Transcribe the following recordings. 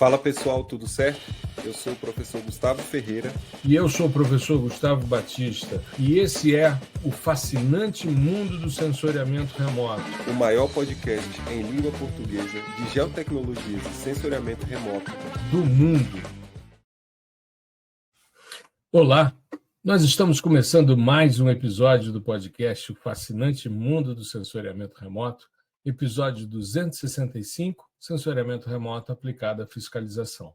Fala pessoal, tudo certo? Eu sou o professor Gustavo Ferreira. E eu sou o professor Gustavo Batista. E esse é o fascinante mundo do sensoriamento remoto. O maior podcast em língua portuguesa de geotecnologias e sensoriamento remoto do mundo. Olá, nós estamos começando mais um episódio do podcast O Fascinante Mundo do Sensoriamento Remoto, episódio 265, Sensoriamento Remoto aplicado à fiscalização.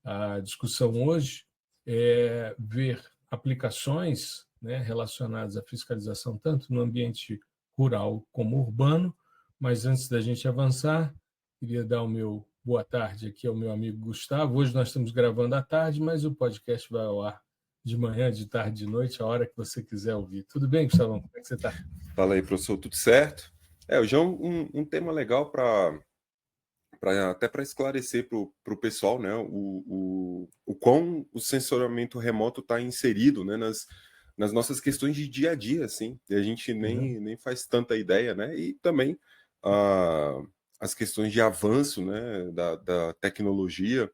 A discussão hoje é ver aplicações, relacionadas à fiscalização tanto no ambiente rural como urbano, mas antes da gente avançar, queria dar o meu boa tarde aqui ao meu amigo Gustavo. Hoje nós estamos gravando à tarde, mas o podcast vai ao ar de manhã, de tarde, de noite, a hora que você quiser ouvir. Tudo bem, Gustavão? Como é que você está? Fala aí, professor, tudo certo? Hoje é um tema legal até para esclarecer para o pessoal, né, o quão o sensoriamento remoto está inserido, né, nas nossas questões de dia a dia, assim, e a gente nem faz tanta ideia, né, e também as questões de avanço, né, da tecnologia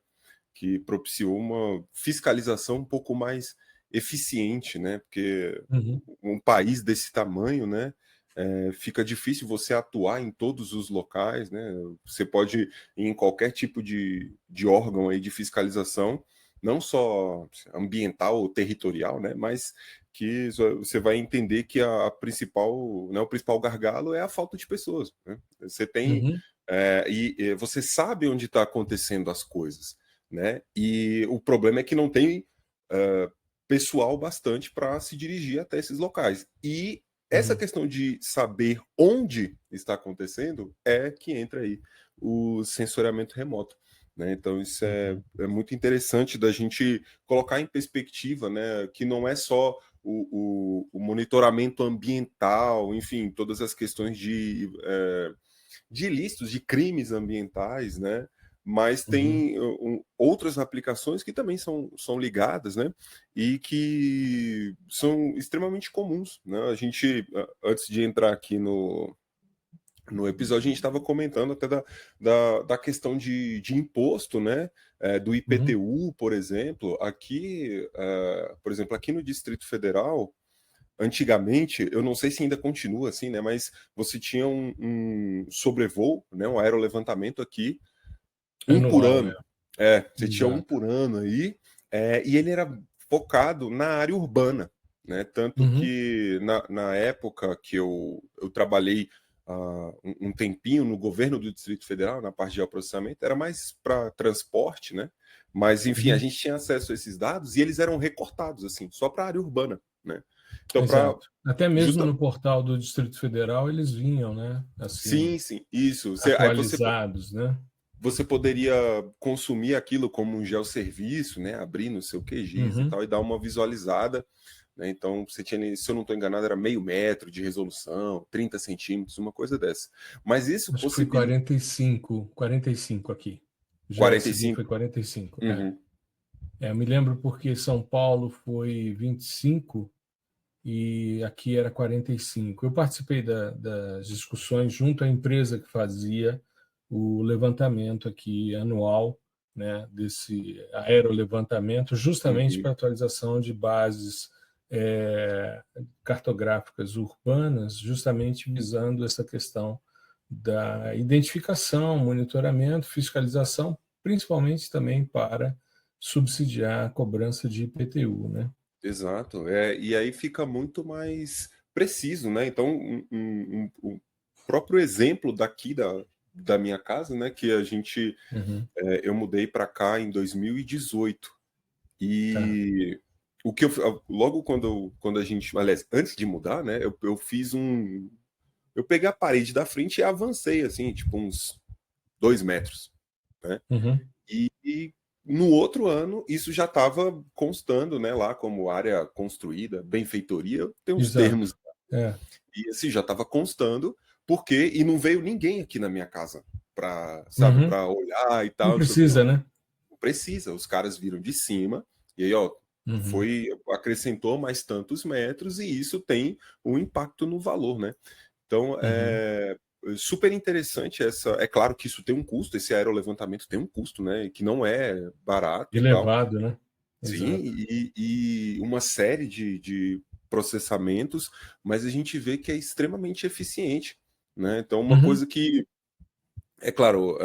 que propiciou uma fiscalização um pouco mais eficiente, né, porque um país desse tamanho, né, fica difícil você atuar em todos os locais, né? Você pode ir em qualquer tipo de órgão aí de fiscalização, não só ambiental ou territorial, né? Mas que você vai entender que o principal gargalo é a falta de pessoas, né? Você tem e você sabe onde está acontecendo as coisas, né? E o problema é que não tem pessoal bastante para se dirigir até esses locais. E essa questão de saber onde está acontecendo é que entra aí o sensoriamento remoto, né? Então isso é muito interessante da gente colocar em perspectiva, né? Que não é só o monitoramento ambiental, enfim, todas as questões de ilícitos, de crimes ambientais, né? Mas tem outras aplicações que também são ligadas, né? E que são extremamente comuns, né? A gente, antes de entrar aqui no episódio, a gente estava comentando até da questão de imposto, né? Do IPTU, por exemplo. Aqui, por exemplo, aqui no Distrito Federal, antigamente, eu não sei se ainda continua assim, né? Mas você tinha um sobrevoo, né? Um aerolevantamento aqui, por ano. Você tinha um por ano aí, e ele era focado na área urbana, né? Tanto que na época que eu trabalhei um tempinho no governo do Distrito Federal, na parte de geoprocessamento, era mais para transporte, né? Mas, enfim, a gente tinha acesso a esses dados e eles eram recortados, assim, só para a área urbana, né? Então, exato. Até mesmo no portal do Distrito Federal eles vinham, né? Assim, sim, isso. Atualizados, né? Você poderia consumir aquilo como um geosserviço, né? Abrir no seu QGIS e tal, e dar uma visualizada, né? Então, você tinha, se eu não estou enganado, era 0,5 metro de resolução, 30 centímetros, uma coisa dessa. Mas isso acho que foi 45 aqui. O 45? foi 45. Eu me lembro porque São Paulo foi 25 e aqui era 45. Eu participei das discussões junto à empresa que fazia o levantamento aqui anual, né, desse aerolevantamento, justamente para atualização de bases cartográficas urbanas, justamente visando essa questão da identificação, monitoramento, fiscalização, principalmente também para subsidiar a cobrança de IPTU, né? Exato, e aí fica muito mais preciso, né? Então, o próprio exemplo daqui da minha casa, né? Que a gente, eu mudei para cá em 2018 e o que logo quando a gente, aliás, antes de mudar, né? Eu fiz eu peguei a parede da frente e avancei assim, tipo uns 2 metros, né? E no outro ano, isso já estava constando, né, lá como área construída, benfeitoria, tem uns termos. E assim, já estava constando, e não veio ninguém aqui na minha casa para, sabe, para olhar e tal. Não precisa, né? Não precisa, os caras viram de cima, e aí, acrescentou mais tantos metros, e isso tem um impacto no valor, né? Então, super interessante essa. É claro que isso tem um custo, esse aerolevantamento tem um custo, né? Que não é barato e tal. Elevado, né? Sim, Exato. e uma série de processamentos, mas a gente vê que é extremamente eficiente, né? Então, uma Uhum. coisa que, é claro,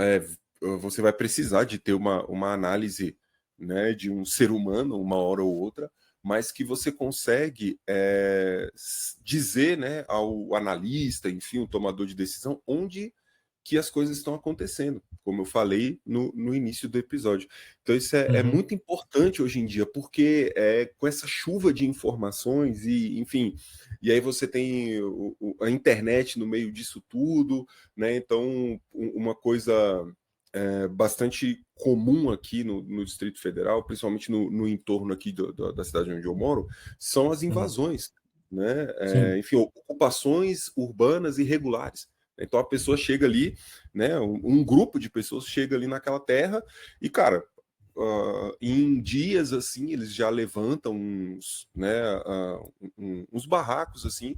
você vai precisar de ter uma análise, né, de um ser humano, uma hora ou outra, mas que você consegue dizer, né, ao analista, enfim, o tomador de decisão, onde que as coisas estão acontecendo, como eu falei no início do episódio. Então, isso é Uhum. muito importante hoje em dia, porque com essa chuva de informações, e, enfim, e aí você tem a internet no meio disso tudo, né? Então, uma coisa bastante comum aqui no Distrito Federal, principalmente no entorno aqui da cidade onde eu moro, são as Uhum. invasões, né? Sim. Enfim, ocupações urbanas irregulares. Então a pessoa chega ali, né? Um grupo de pessoas chega ali naquela terra e, cara, em dias assim eles já levantam uns, né, uns barracos assim,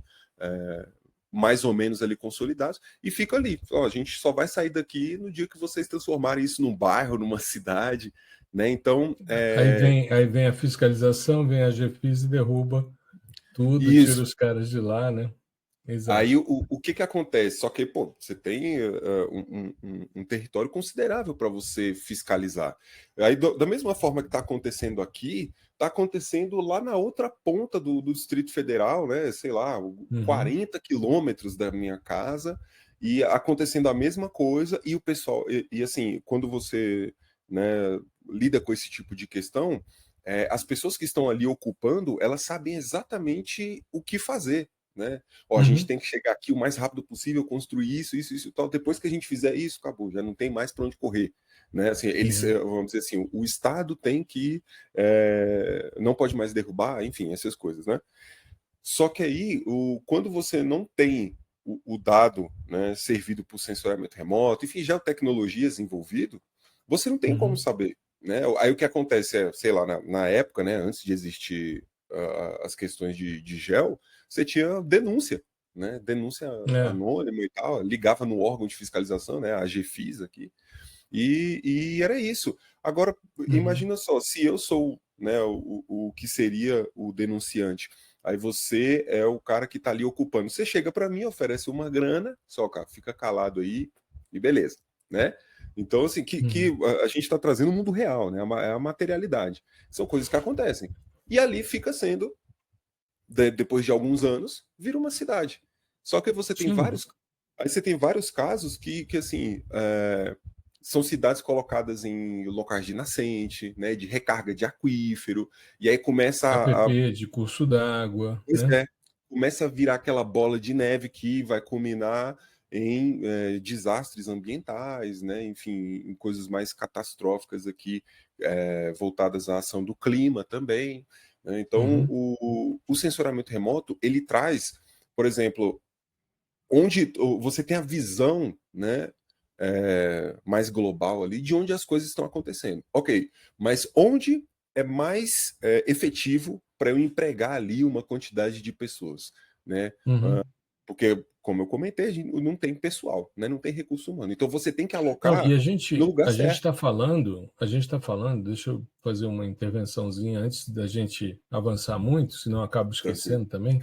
mais ou menos ali consolidados e fica ali. Ó, a gente só vai sair daqui no dia que vocês transformarem isso num bairro, numa cidade, né? Então Aí vem a fiscalização, vem a GFIS e derruba tudo, tira isso. os caras de lá, né? Aí Exato. o que que acontece? Só que, pô, você tem um território considerável para você fiscalizar. Aí, da mesma forma que está acontecendo aqui, está acontecendo lá na outra ponta do Distrito Federal, né? Sei lá, Uhum. 40 quilômetros da minha casa, e acontecendo a mesma coisa, e o pessoal, assim, quando você, né, lida com esse tipo de questão, as pessoas que estão ali ocupando, elas sabem exatamente o que fazer, né? Ó, a gente Uhum. tem que chegar aqui o mais rápido possível, construir isso e tal. Depois que a gente fizer isso, acabou, já não tem mais para onde correr, né? Assim, eles, Uhum. vamos dizer assim, o Estado tem que, não pode mais derrubar, enfim, essas coisas, né? Só que aí, quando você não tem o dado, né, servido por sensoriamento remoto, enfim, geotecnologias envolvido, você não tem como Uhum. saber, né? Aí o que acontece sei lá, na época, né, antes de existir as questões de gel, você tinha denúncia, né? Denúncia É. anônima e tal, ligava no órgão de fiscalização, né, a GFIS aqui, e era isso. Agora, Uhum. imagina só, se eu sou, né, o que seria o denunciante, aí você é o cara que está ali ocupando. Você chega para mim, oferece uma grana, só, cara, fica calado aí e beleza, né? Então, assim, que Uhum. a gente está trazendo o mundo real, né? É a materialidade. São coisas que acontecem. E ali fica sendo, depois de alguns anos, vira uma cidade. Só que você tem Sim. vários. Aí você tem vários casos que assim, são cidades colocadas em locais de nascente, né, de recarga de aquífero, e aí começa APP de curso d'água, pois né? é, começa a virar aquela bola de neve que vai culminar em desastres ambientais, né, enfim, em coisas mais catastróficas aqui, voltadas à ação do clima também, né? Então, Uhum. o sensoriamento remoto, ele traz, por exemplo, onde você tem a visão, né, mais global ali de onde as coisas estão acontecendo. Ok, mas onde é mais efetivo para eu empregar ali uma quantidade de pessoas, né? Uhum. Porque, como eu comentei, a gente não tem pessoal, né? Não tem recurso humano. Então você tem que Não, e alocar a no gente lugar a gente certo. está falando, deixa eu fazer uma intervençãozinha antes da gente avançar muito, senão eu acabo Tranquilo. esquecendo também.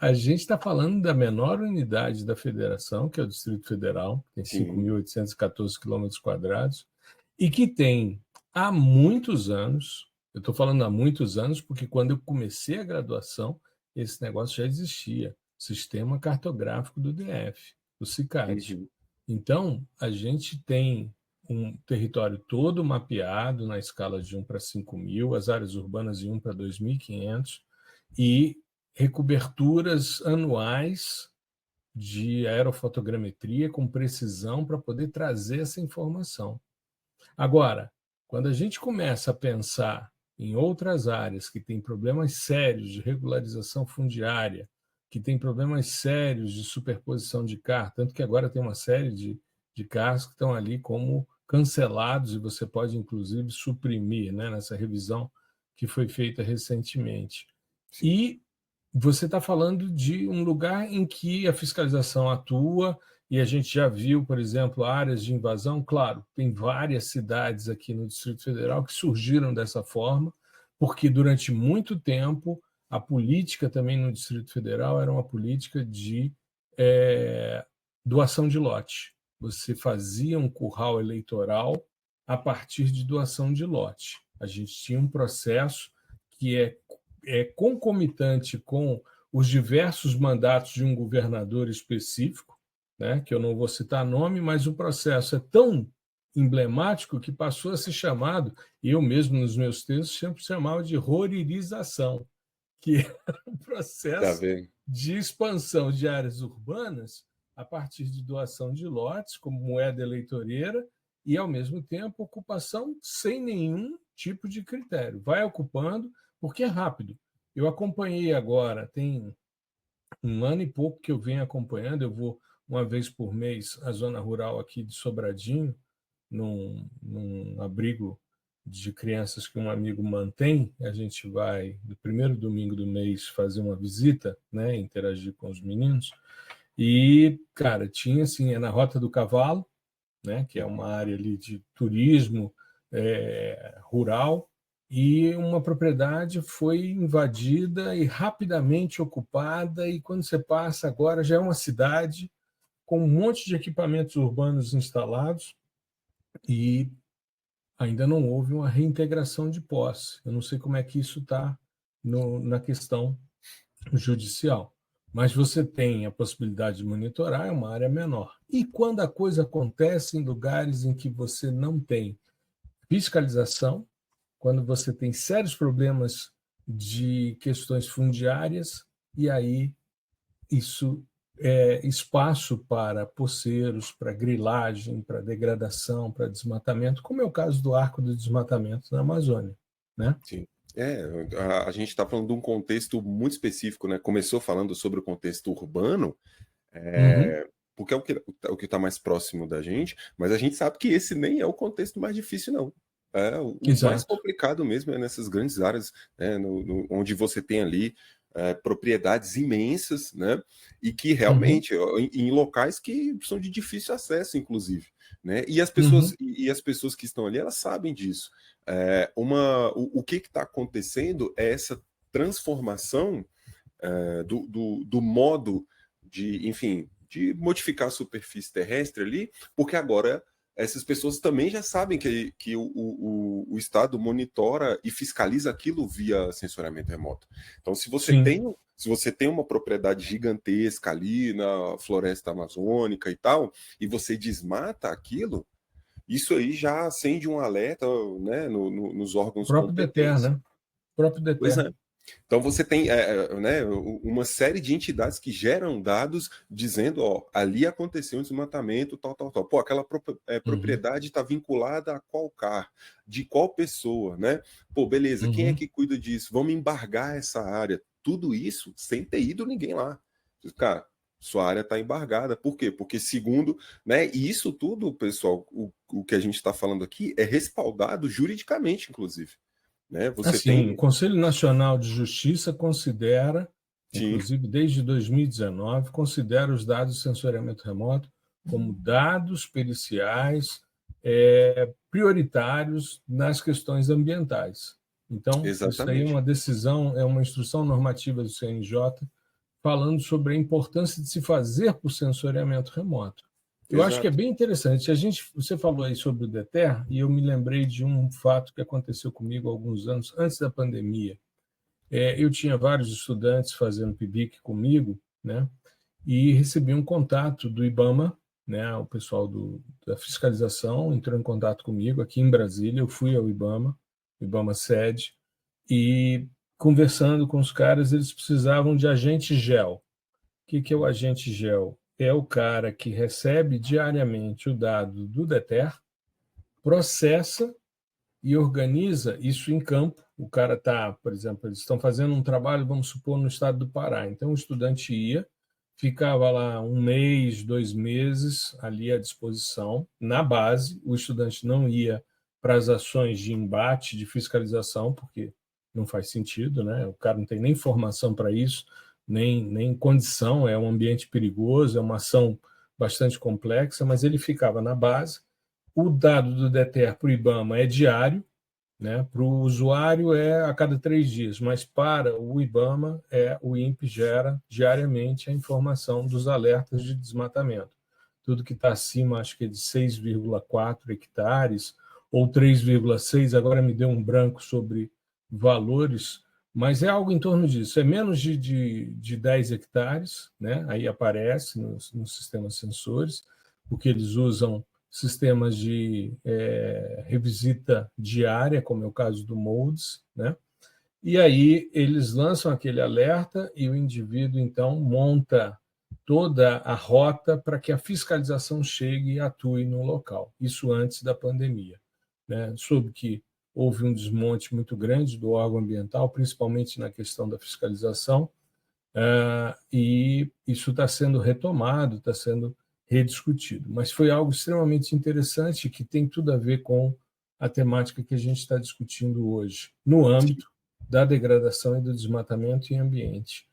A gente está falando da menor unidade da federação, que é o Distrito Federal, que tem Sim, 5.814 quilômetros quadrados, e que tem há muitos anos, eu estou falando há muitos anos, porque quando eu comecei a graduação, esse negócio já existia, Sistema Cartográfico do DF, o SICAD. uhum, Então, a gente tem um território todo mapeado na escala de 1 para 5.000, as áreas urbanas de 1 para 2.500, e recoberturas anuais de aerofotogrametria com precisão para poder trazer essa informação. Agora, quando a gente começa a pensar em outras áreas que têm problemas sérios de regularização fundiária, que têm problemas sérios de superposição de CAR, tanto que agora tem uma série de CARs que estão ali como cancelados e você pode, inclusive, suprimir, né, nessa revisão que foi feita recentemente. sim. E você está falando de um lugar em que a fiscalização atua, e a gente já viu, por exemplo, áreas de invasão. Claro, tem várias cidades aqui no Distrito Federal que surgiram dessa forma, porque durante muito tempo a política também no Distrito Federal era uma política de doação de lote. Você fazia um curral eleitoral a partir de doação de lote. A gente tinha um processo que é concomitante com os diversos mandatos de um governador específico, né, que eu não vou citar nome, mas o processo é tão emblemático que passou a ser chamado, eu mesmo nos meus textos sempre chamava de rorirização, que é um processo de expansão de áreas urbanas a partir de doação de lotes como moeda eleitoreira e, ao mesmo tempo, ocupação sem nenhum tipo de critério. Vai ocupando, porque é rápido. Eu acompanhei agora, tem 1 ano e pouco que eu venho acompanhando, eu vou uma vez por mês à zona rural aqui de Sobradinho, num abrigo de crianças que um amigo mantém. A gente vai, no primeiro domingo do mês, fazer uma visita, né, interagir com os meninos. E, cara, tinha assim, na Rota do Cavalo, né, que é uma área ali de turismo rural, e uma propriedade foi invadida e rapidamente ocupada, e quando você passa agora já é uma cidade com um monte de equipamentos urbanos instalados e ainda não houve uma reintegração de posse. Eu não sei como é que isso está na questão judicial, mas você tem a possibilidade de monitorar, é uma área menor. E quando a coisa acontece em lugares em que você não tem fiscalização, quando você tem sérios problemas de questões fundiárias, e aí isso é espaço para poceiros, para grilagem, para degradação, para desmatamento, como é o caso do Arco do Desmatamento na Amazônia, né? Sim. A gente está falando de um contexto muito específico, né? Começou falando sobre o contexto urbano, porque é o que está mais próximo da gente, mas a gente sabe que esse nem é o contexto mais difícil, não. O mais complicado mesmo é nessas grandes áreas, né, onde você tem ali propriedades imensas, né, e que realmente em locais que são de difícil acesso, inclusive, né, e as pessoas que estão ali, elas sabem disso. O que está acontecendo é essa transformação do modo de, enfim, de modificar a superfície terrestre ali, porque agora essas pessoas também já sabem que o Estado monitora e fiscaliza aquilo via sensoriamento remoto. Então, se você tem uma propriedade gigantesca ali na floresta amazônica e tal, e você desmata aquilo, isso aí já acende um alerta, né, nos órgãos competentes. Né? O próprio DETER. Pois é. Então você tem né, uma série de entidades que geram dados dizendo, ó, ali aconteceu um desmatamento, tal. Pô, aquela propriedade está vinculada a qual CAR, de qual pessoa, né? Pô, beleza, quem é que cuida disso? Vamos embargar essa área. Tudo isso sem ter ido ninguém lá. Cara, sua área está embargada. Por quê? Porque segundo, né? E isso tudo, pessoal, o que a gente está falando aqui é respaldado juridicamente, inclusive. Né? O Conselho Nacional de Justiça considera, inclusive desde 2019, considera os dados de sensoriamento remoto como dados periciais prioritários nas questões ambientais. Então, isso aí é uma decisão, é uma instrução normativa do CNJ falando sobre a importância de se fazer por sensoriamento remoto. Eu acho que é bem interessante. Você falou aí sobre o DETER e eu me lembrei de um fato que aconteceu comigo há alguns anos, antes da pandemia. Eu tinha vários estudantes fazendo PIBIC comigo, né? E recebi um contato do IBAMA, né? O pessoal da fiscalização entrou em contato comigo aqui em Brasília. Eu fui ao IBAMA sede, e conversando com os caras, eles precisavam de agente gel. O que é o agente gel? É o cara que recebe diariamente o dado do DETER, processa e organiza isso em campo. O cara está, por exemplo, eles estão fazendo um trabalho, vamos supor, no estado do Pará. Então, o estudante ia, ficava lá 1 mês, 2 meses ali à disposição, na base. O estudante não ia para as ações de embate, de fiscalização, porque não faz sentido, né? O cara não tem nem formação para isso. nem condição, é um ambiente perigoso, é uma ação bastante complexa, mas ele ficava na base. O dado do DETER para o IBAMA é diário, né? Para o usuário é a cada 3 dias, mas para o IBAMA, o INPE gera diariamente a informação dos alertas de desmatamento. Tudo que está acima, acho que é de 6,4 hectares, ou 3,6, agora me deu um branco sobre valores, mas é algo em torno disso, é menos de 10 hectares, né? Aí aparece no sistema sensores, porque eles usam sistemas de revisita diária, como é o caso do MODES, né? E aí eles lançam aquele alerta e o indivíduo, então, monta toda a rota para que a fiscalização chegue e atue no local. Isso antes da pandemia, né? Soube que houve um desmonte muito grande do órgão ambiental, principalmente na questão da fiscalização, e isso está sendo retomado, está sendo rediscutido. Mas foi algo extremamente interessante que tem tudo a ver com a temática que a gente está discutindo hoje, no âmbito da degradação e do desmatamento em ambiente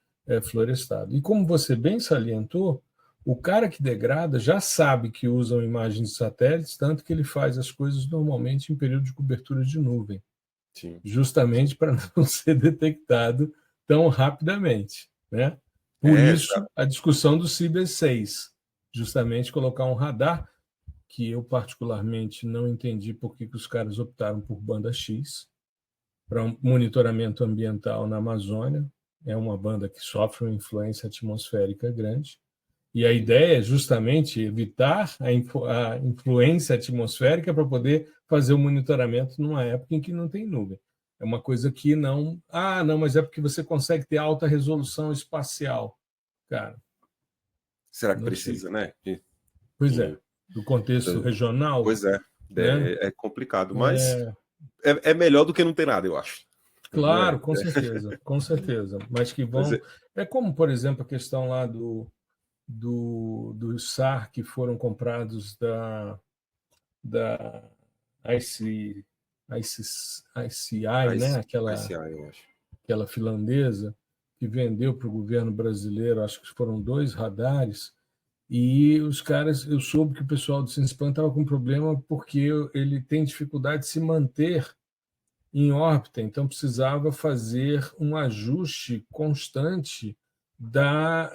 florestado. E como você bem salientou, o cara que degrada já sabe que usam imagens de satélites, tanto que ele faz as coisas normalmente em período de cobertura de nuvem, Sim. justamente para não ser detectado tão rapidamente, né? Por isso, a discussão do Ciber 6, justamente colocar um radar, que eu particularmente não entendi por que os caras optaram por banda X, para um monitoramento ambiental na Amazônia. É uma banda que sofre uma influência atmosférica grande, e a ideia é justamente evitar a influência atmosférica para poder fazer o monitoramento numa época em que não tem nuvem. É uma coisa que não... não, mas é porque você consegue ter alta resolução espacial. Cara, será que precisa, né? Pois é, do contexto regional. Pois é, né? é complicado, mas é melhor do que não ter nada, eu acho. Claro, com certeza, com certeza. Mas que vão... É como, por exemplo, a questão lá do SAR que foram comprados da ICI, né? Aquela finlandesa que vendeu para o governo brasileiro, acho que foram 2 radares, e os caras, eu soube que o pessoal do Cinspan estava com problema porque ele tem dificuldade de se manter em órbita, então precisava fazer um ajuste constante das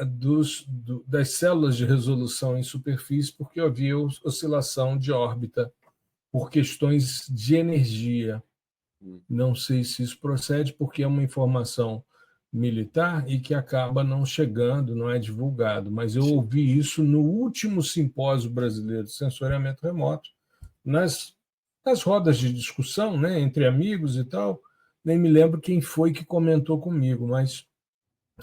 células de resolução em superfície, porque havia oscilação de órbita por questões de energia. Não sei se isso procede, porque é uma informação militar e que acaba não chegando, não é divulgado. Mas eu ouvi isso no último simpósio brasileiro de sensoriamento remoto, nas rodas de discussão, né, entre amigos e tal. Nem me lembro quem foi que comentou comigo, mas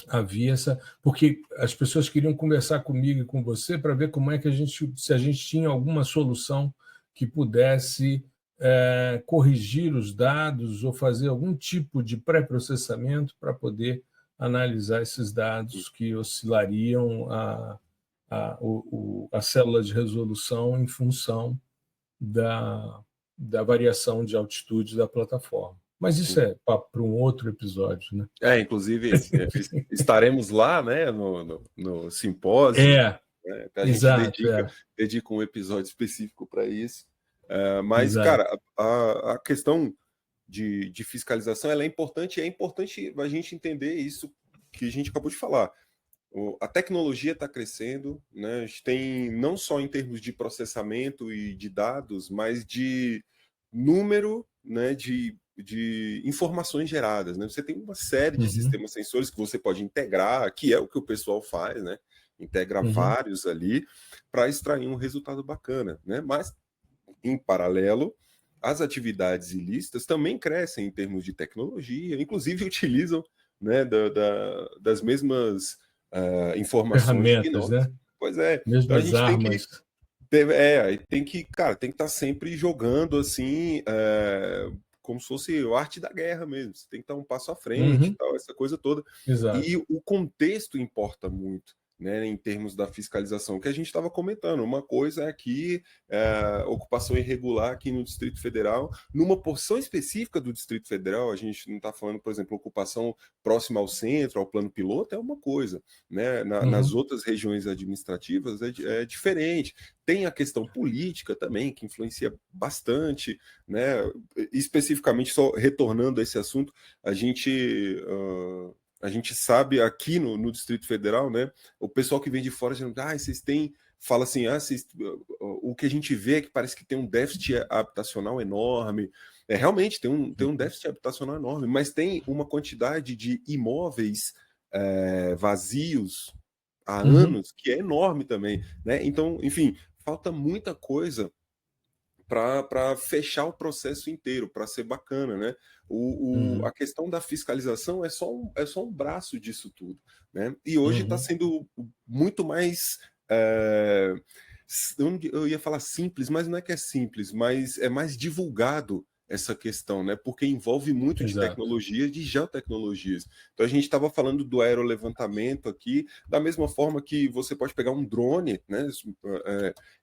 havia essa... Porque as pessoas queriam conversar comigo e com você para ver como é que se a gente tinha alguma solução que pudesse corrigir os dados ou fazer algum tipo de pré-processamento para poder analisar esses dados que oscilariam a célula de resolução em função da variação de altitude da plataforma. Mas isso é papo para um outro episódio, né? Inclusive, estaremos lá, né, no simpósio. Né? A gente dedica um episódio específico para isso. Mas, exato. Cara, a questão de fiscalização ela é importante, e é importante a gente entender isso que a gente acabou de falar. A tecnologia está crescendo, né? A gente tem não só em termos de processamento e de dados, mas de número, né, de informações geradas, né? Você tem uma série de sistemas sensores que você pode integrar, que é o que o pessoal faz, né? Integra vários ali para extrair um resultado bacana, né? Mas, em paralelo, as atividades ilícitas também crescem em termos de tecnologia, inclusive utilizam, né, das mesmas informações que nós. Né? Pois é. Mesmas então a gente armas. tem que estar sempre jogando assim, como se fosse a arte da guerra mesmo. Você tem que estar um passo à frente, tal, essa coisa toda. Exato. E o contexto importa muito, né, em termos da fiscalização, que a gente estava comentando. Uma coisa é aqui, ocupação irregular aqui no Distrito Federal, numa porção específica do Distrito Federal, a gente não está falando, por exemplo, ocupação próxima ao centro, ao plano piloto, é uma coisa, né? Nas outras regiões administrativas é diferente. Tem a questão política também, que influencia bastante, né? Especificamente, só retornando a esse assunto, a gente sabe aqui no Distrito Federal, né? O pessoal que vem de fora dizendo, vocês têm. Fala assim, o que a gente vê é que parece que tem um déficit habitacional enorme. Realmente tem um déficit habitacional enorme, mas tem uma quantidade de imóveis vazios há anos que é enorme também, né? Então, enfim, falta muita coisa para fechar o processo inteiro, para ser bacana, né? A questão da fiscalização é só um braço disso tudo, né? E hoje está sendo muito mais. Eu ia falar simples, mas não é que é simples, mas é mais divulgado essa questão, né? Porque envolve muito de tecnologias, de geotecnologias. Então a gente estava falando do aerolevantamento aqui, da mesma forma que você pode pegar um drone, né?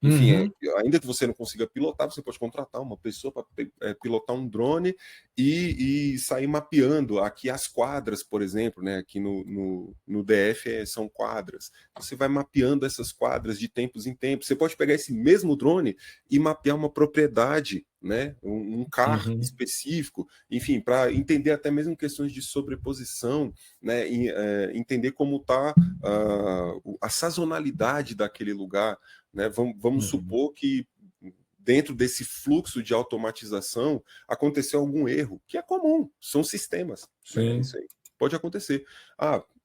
Enfim, ainda que você não consiga pilotar, você pode contratar uma pessoa para pilotar um drone e sair mapeando aqui as quadras, por exemplo, né? Aqui no DF são quadras. Você vai mapeando essas quadras de tempos em tempos. Você pode pegar esse mesmo drone e mapear uma propriedade, né? Um CAR específico, enfim, para entender até mesmo questões de sobreposição, né? E, entender como está a sazonalidade daquele lugar, né? Vamos supor que dentro desse fluxo de automatização aconteceu algum erro, que é comum, são sistemas, né? Isso aí pode acontecer.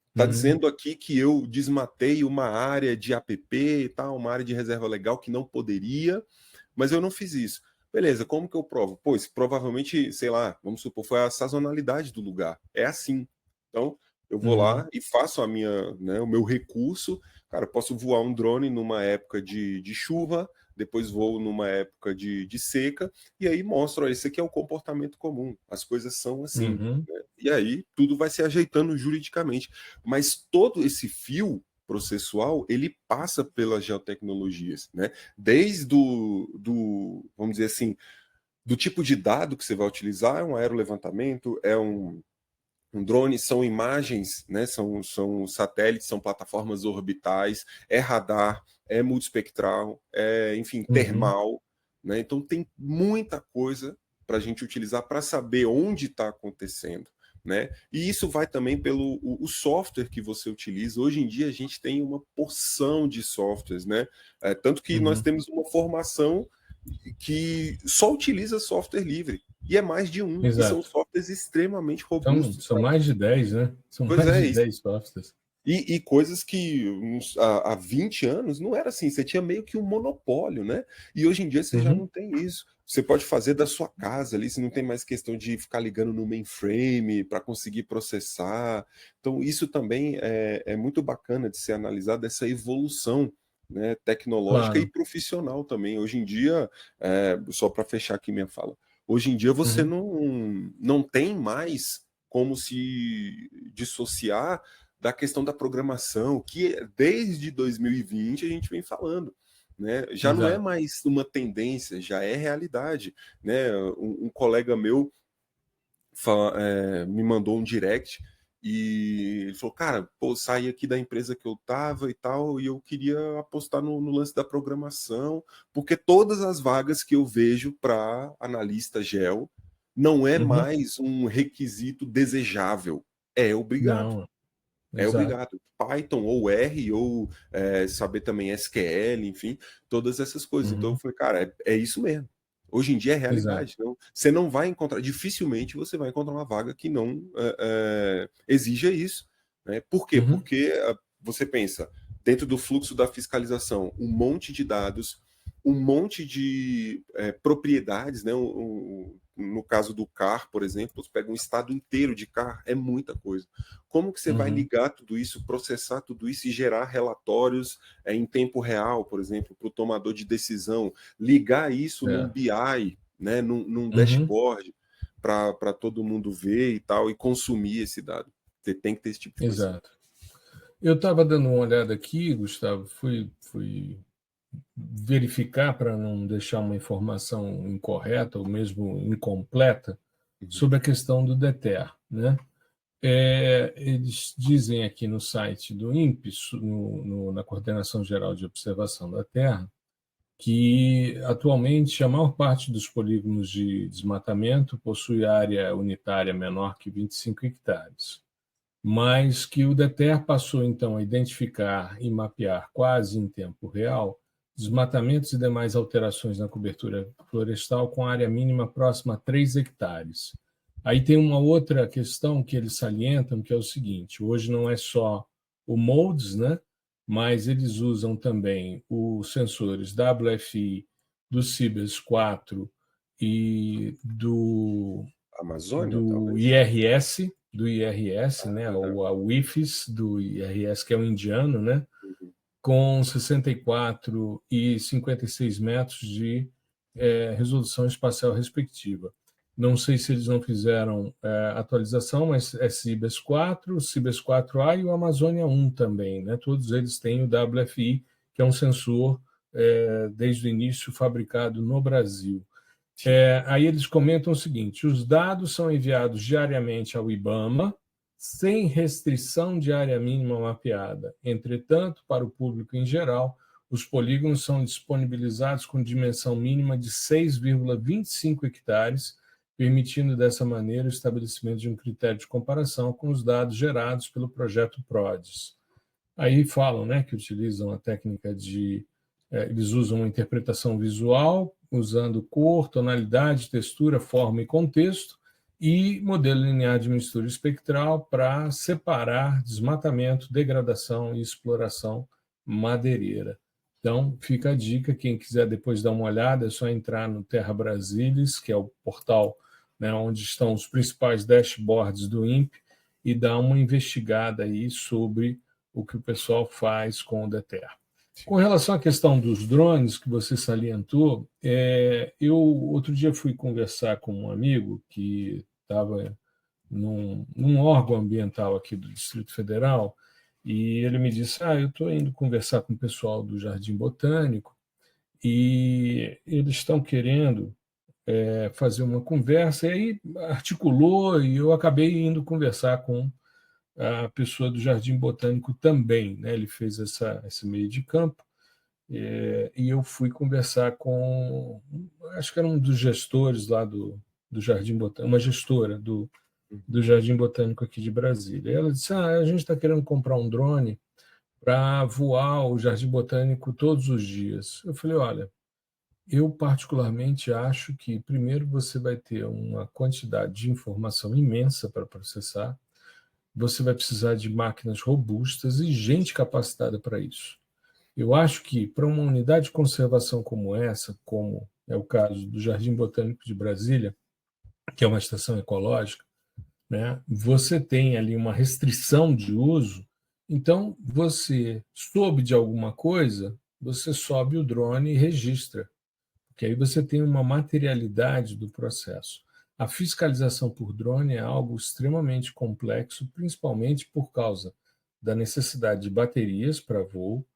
Está dizendo aqui que eu desmatei uma área de APP e tal, uma área de reserva legal que não poderia, mas eu não fiz isso. Beleza, como que eu provo? Pois, provavelmente, sei lá, vamos supor, foi a sazonalidade do lugar. É assim. Então, eu vou lá e faço o meu recurso. Cara, eu posso voar um drone numa época de chuva, depois voo numa época de seca, e aí mostro, esse aqui é o comportamento comum. As coisas são assim. Né? E aí tudo vai se ajeitando juridicamente. Mas todo esse fio processual, ele passa pelas geotecnologias, né? Desde vamos dizer assim, do tipo de dado que você vai utilizar, é um aerolevantamento, é um drone, são imagens, né? São satélites, são plataformas orbitais, é radar, é multispectral, enfim, termal, né? Então tem muita coisa para a gente utilizar para saber onde está acontecendo. Né? E isso vai também pelo o software que você utiliza. Hoje em dia a gente tem uma porção de softwares, né? Tanto que nós temos uma formação que só utiliza software livre. E é mais de um. E são softwares extremamente robustos. São mais de 10, né? São pois mais de 10 softwares. E coisas que há 20 anos não era assim, você tinha meio que um monopólio, né? E hoje em dia você já não tem isso. Você pode fazer da sua casa ali, você não tem mais questão de ficar ligando no mainframe para conseguir processar. Então, isso também é muito bacana de ser analisado, essa evolução, né, tecnológica e profissional também. Hoje em dia, só para fechar aqui minha fala, hoje em dia você não tem mais como se dissociar da questão da programação, que desde 2020 a gente vem falando. Né? Já não é mais uma tendência, já é realidade. Né? Um colega meu me mandou um direct e ele falou, cara, saí aqui da empresa que eu estava e tal, e eu queria apostar no lance da programação, porque todas as vagas que eu vejo para analista gel não é mais um requisito desejável, é obrigado. Não. É obrigado. Python ou R, ou saber também SQL, enfim, todas essas coisas. Então eu falei, cara, é isso mesmo. Hoje em dia é realidade. Não, você não vai encontrar, dificilmente você vai encontrar uma vaga que não exija isso. Né? Por quê? Porque você pensa, dentro do fluxo da fiscalização, um monte de dados, um monte de propriedades, né? No caso do CAR, por exemplo, você pega um estado inteiro de CAR, é muita coisa. Como que você vai ligar tudo isso, processar tudo isso e gerar relatórios em tempo real, por exemplo, para o tomador de decisão, ligar isso num BI, né, num dashboard, para todo mundo ver e tal, e consumir esse dado. Você tem que ter esse tipo de coisa. Exato. Eu estava dando uma olhada aqui, Gustavo, fui verificar para não deixar uma informação incorreta ou mesmo incompleta sobre a questão do DETER, né? Eles dizem aqui no site do INPE, na Coordenação Geral de Observação da Terra, que atualmente a maior parte dos polígonos de desmatamento possui área unitária menor que 25 hectares, mas que o DETER passou então a identificar e mapear quase em tempo real desmatamentos e demais alterações na cobertura florestal com área mínima próxima a 3 hectares. Aí tem uma outra questão que eles salientam, que é o seguinte: hoje não é só o MODES, né? Mas eles usam também os sensores WFI do Cibers 4 e Amazônia, do talvez? IRS, né? Ou a WIFIS do IRS, que é o indiano, né? Com 64 e 56 metros de resolução espacial respectiva. Não sei se eles não fizeram atualização, mas é Cibers 4, o Cibers 4A e o Amazônia 1 também, né? Todos eles têm o WFI, que é um sensor desde o início fabricado no Brasil. Aí eles comentam o seguinte: os dados são enviados diariamente ao IBAMA, sem restrição de área mínima mapeada. Entretanto, para o público em geral, os polígonos são disponibilizados com dimensão mínima de 6,25 hectares, permitindo dessa maneira o estabelecimento de um critério de comparação com os dados gerados pelo projeto PRODES. Aí falam, né, que utilizam a técnica eles usam uma interpretação visual, usando cor, tonalidade, textura, forma e contexto, e modelo linear de mistura espectral para separar desmatamento, degradação e exploração madeireira. Então, fica a dica, quem quiser depois dar uma olhada, é só entrar no Terra Brasilis, que é o portal, né, onde estão os principais dashboards do INPE, e dar uma investigada aí sobre o que o pessoal faz com o DETER. Com relação à questão dos drones que você salientou, eu outro dia fui conversar com um amigo que estava num órgão ambiental aqui do Distrito Federal, e ele me disse: eu estou indo conversar com o pessoal do Jardim Botânico e eles estão querendo fazer uma conversa, e aí articulou, e eu acabei indo conversar com a pessoa do Jardim Botânico também, né? Ele fez esse meio de campo, e eu fui conversar com, acho que era um dos gestores lá do Jardim Botânico, uma gestora do Jardim Botânico aqui de Brasília. E ela disse: a gente está querendo comprar um drone para voar o Jardim Botânico todos os dias. Eu falei: olha, eu particularmente acho que, primeiro, você vai ter uma quantidade de informação imensa para processar, você vai precisar de máquinas robustas e gente capacitada para isso. Eu acho que, para uma unidade de conservação como essa, como é o caso do Jardim Botânico de Brasília, que é uma estação ecológica, né, você tem ali uma restrição de uso, então você soube de alguma coisa, você sobe o drone e registra, porque aí você tem uma materialidade do processo. A fiscalização por drone é algo extremamente complexo, principalmente por causa da necessidade de baterias para voo,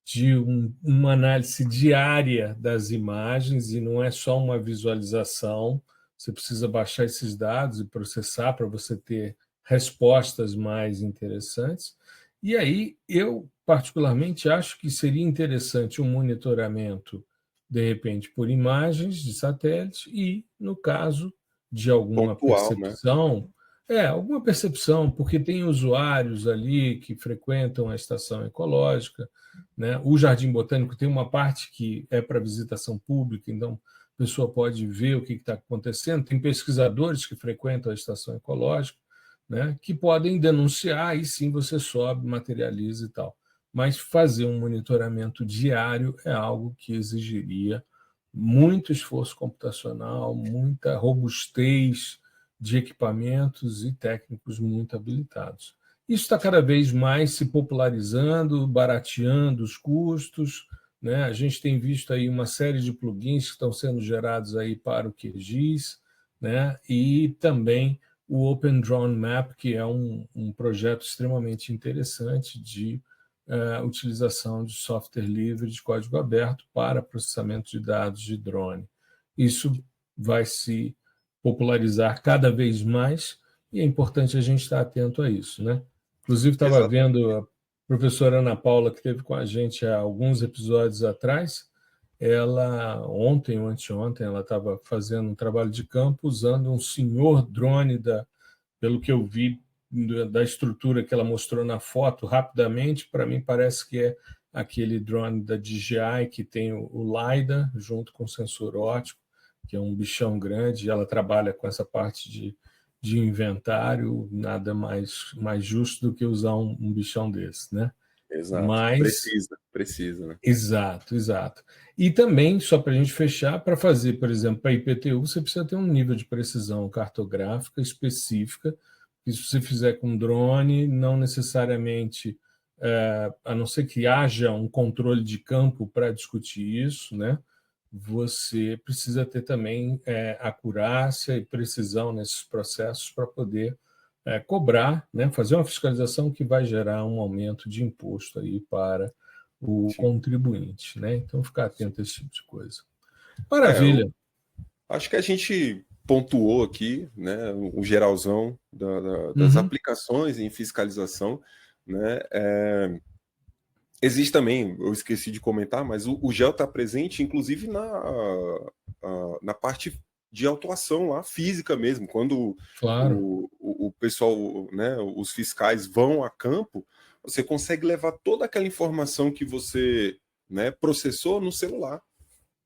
de uma análise diária das imagens, e não é só uma visualização, você precisa baixar esses dados e processar para você ter respostas mais interessantes. E aí, eu particularmente acho que seria interessante um monitoramento, de repente, por imagens de satélite e, no caso de alguma Pontual, né? percepção, alguma percepção, porque tem usuários ali que frequentam a estação ecológica, né? O Jardim Botânico tem uma parte que é para visitação pública, então a pessoa pode ver o que está acontecendo. Tem pesquisadores que frequentam a estação ecológica, né, que podem denunciar, e sim você sobe, materializa e tal. Mas fazer um monitoramento diário é algo que exigiria muito esforço computacional, muita robustez de equipamentos e técnicos muito habilitados. Isso está cada vez mais se popularizando, barateando os custos, né? A gente tem visto aí uma série de plugins que estão sendo gerados aí para o QGIS, né? E também o Open Drone Map, que é um projeto extremamente interessante de utilização de software livre de código aberto para processamento de dados de drone. Isso vai se popularizar cada vez mais e é importante a gente estar atento a isso, né? Inclusive, estava vendo a professora Ana Paula, que esteve com a gente há alguns episódios atrás, ela, ontem ou anteontem, ela estava fazendo um trabalho de campo usando um senhor drone, pelo que eu vi, da estrutura que ela mostrou na foto, rapidamente, para mim parece que é aquele drone da DJI que tem o LiDAR junto com o sensor óptico, que é um bichão grande, e ela trabalha com essa parte de inventário, nada mais justo do que usar um bichão desse, né? Exato. Mas, precisa, né? Exato. E também, só para a gente fechar, para fazer, por exemplo, para IPTU, você precisa ter um nível de precisão cartográfica específica, que se você fizer com drone, não necessariamente, a não ser que haja um controle de campo para discutir isso, né? Você precisa ter também acurácia e precisão nesses processos para poder cobrar, né? Fazer uma fiscalização que vai gerar um aumento de imposto aí para o contribuinte, né? Então, ficar atento a esse tipo de coisa. Maravilha. Acho que a gente pontuou aqui, né, o geralzão das aplicações em fiscalização, né? Existe também, eu esqueci de comentar, mas o GEL está presente, inclusive, na parte de autuação lá, física mesmo. Quando o pessoal, né, os fiscais vão a campo, você consegue levar toda aquela informação que você, né, processou no celular.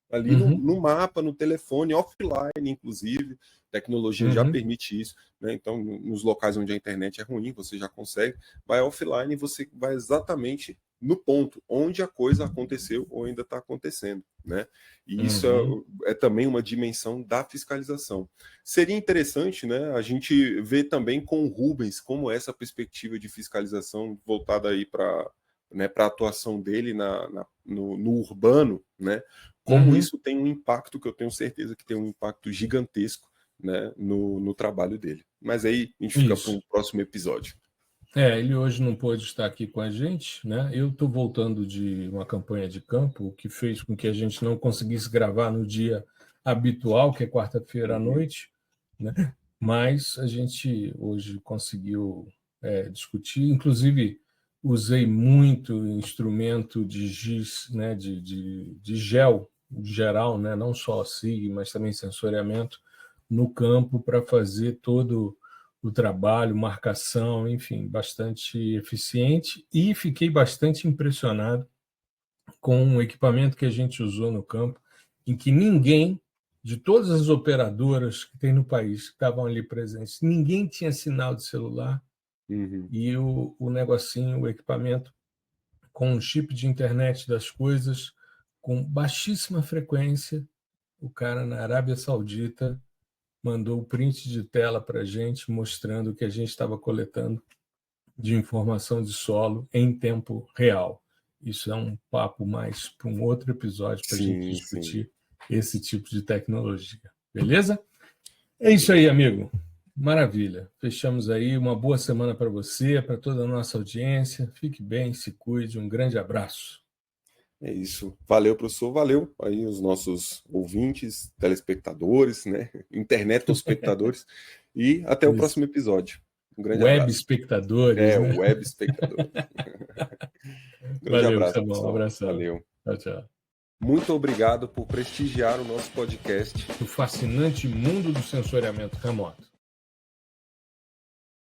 Ali no mapa, no telefone, offline, inclusive. A tecnologia já permite isso, né? Então, nos locais onde a internet é ruim, você já consegue. Vai offline e você vai exatamente no ponto onde a coisa aconteceu ou ainda está acontecendo, né? E isso é também uma dimensão da fiscalização. Seria interessante, né, a gente ver também com o Rubens como essa perspectiva de fiscalização voltada aí para, né, a atuação dele no urbano, né? Como isso tem um impacto, que eu tenho certeza que tem um impacto gigantesco, né, no trabalho dele. Mas aí a gente fica para um próximo episódio. Ele hoje não pôde estar aqui com a gente, né? Eu estou voltando de uma campanha de campo, o que fez com que a gente não conseguisse gravar no dia habitual, que é quarta-feira à noite, né? Mas a gente hoje conseguiu discutir, inclusive usei muito instrumento de GIS, né? de gel geral, né? Não só SIG, mas também sensoriamento no campo para fazer todo o trabalho, marcação, enfim, bastante eficiente, e fiquei bastante impressionado com o equipamento que a gente usou no campo, em que ninguém, de todas as operadoras que tem no país, que estavam ali presentes, ninguém tinha sinal de celular, e o negocinho, o equipamento com um chip de internet das coisas, com baixíssima frequência, o cara na Arábia Saudita mandou o print de tela para a gente, mostrando o que a gente estava coletando de informação de solo em tempo real. Isso é um papo mais para um outro episódio para a gente discutir esse tipo de tecnologia. Beleza? É isso aí, amigo. Maravilha. Fechamos aí. Uma boa semana para você, para toda a nossa audiência. Fique bem, se cuide. Um grande abraço. É isso. Valeu, professor. Valeu aí os nossos ouvintes, telespectadores, né? Internet-espectadores. E até o próximo episódio. Um grande abraço. Web-espectadores, né? Web-espectador. Grande abraço, pessoal. Um abração. Valeu. Tchau. Muito obrigado por prestigiar o nosso podcast. O fascinante mundo do sensoriamento remoto.